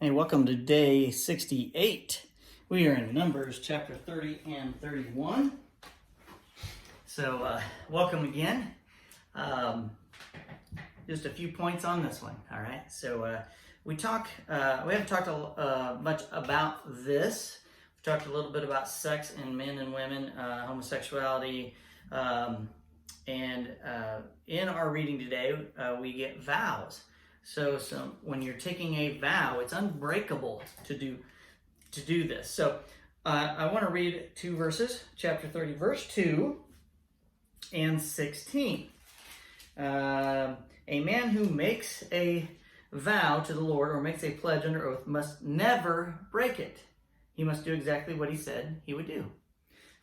Hey, welcome to day 68. We are in Numbers chapter 30 and 31. So, welcome again. Just a few points on this one, all right? So, we haven't talked much about this. We've talked a little bit about sex in men and women, homosexuality, and in our reading today, we get vows. So when you're taking a vow, it's unbreakable to do this. So I want to read two verses, chapter 30, verse 2 and 16. A man who makes a vow to the Lord or makes a pledge under oath must never break it. He must do exactly what he said he would do.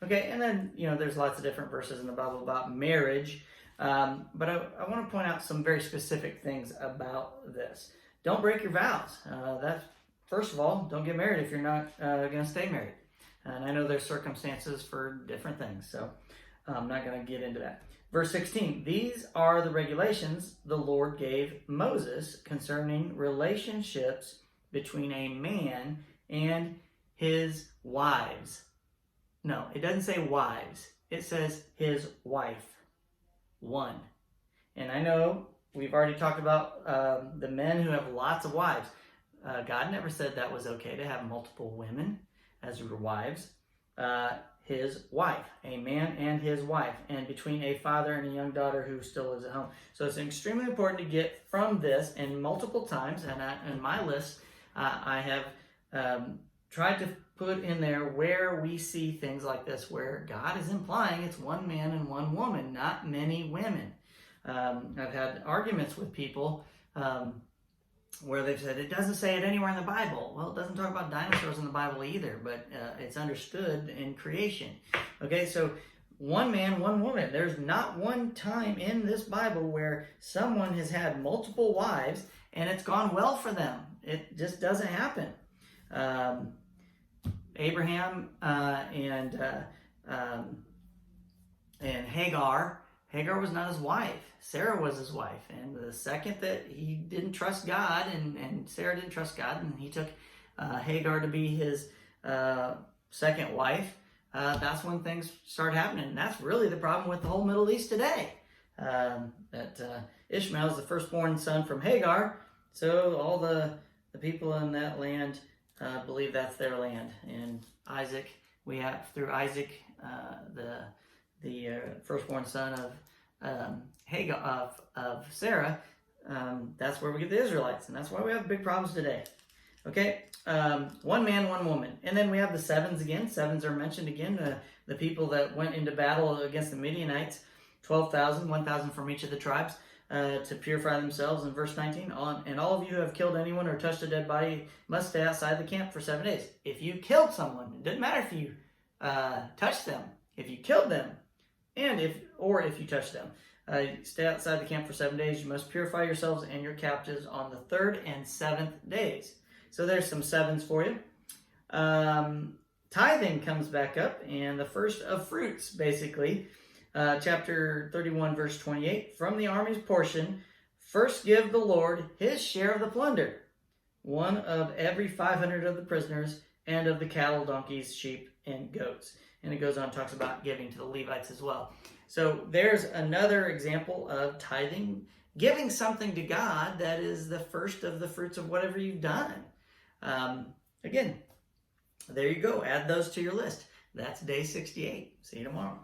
Okay, and then, there's lots of different verses in the Bible about marriage. But I want to point out some very specific things about this. Don't break your vows. First of all, don't get married if you're not going to stay married. And I know there's circumstances for different things, so I'm not going to get into that. Verse 16, these are the regulations the Lord gave Moses concerning relationships between a man and his wives. No, it doesn't say wives. It says his wife. One. And I know we've already talked about the men who have lots of wives. God never said that was okay to have multiple women as your wives. His wife, a man and his wife, and between a father and a young daughter who still lives at home. So it's extremely important to get from this, and multiple times, and in my list, I have tried to put in there where we see things like this, where God is implying it's one man and one woman, not many women. I've had arguments with people where they've said, it doesn't say it anywhere in the Bible. Well, it doesn't talk about dinosaurs in the Bible either, but it's understood in creation. Okay, so one man, one woman. There's not one time in this Bible where someone has had multiple wives and it's gone well for them. It just doesn't happen. Abraham and Hagar. Hagar was not his wife. Sarah was his wife. And the second that he didn't trust God and Sarah didn't trust God, and he took Hagar to be his second wife, that's when things start happening. And that's really the problem with the whole Middle East today. Ishmael is the firstborn son from Hagar, so all the people in that land believe that's their land. And Isaac, we have through Isaac, the firstborn son of Hagar, of Sarah. That's where we get the Israelites, and that's why we have big problems today. Okay, one man, one woman, and then we have the sevens again. Sevens are mentioned again. The people that went into battle against the Midianites, 12,000, 1,000 from each of the tribes. To purify themselves in verse 19, and all of you who have killed anyone or touched a dead body must stay outside the camp for 7 days. If you killed someone, it doesn't matter if you touched them. If you killed them, and if you touched them, stay outside the camp for 7 days. You must purify yourselves and your captives on the 3rd and 7th days. So there's some sevens for you. Tithing comes back up, and the first of fruits, basically. Chapter 31, verse 28, from the army's portion, first give the Lord his share of the plunder, one of every 500 of the prisoners, and of the cattle, donkeys, sheep, and goats. And it goes on, talks about giving to the Levites as well. So there's another example of tithing, giving something to God that is the first of the fruits of whatever you've done. Again, there you go. Add those to your list. That's day 68. See you tomorrow.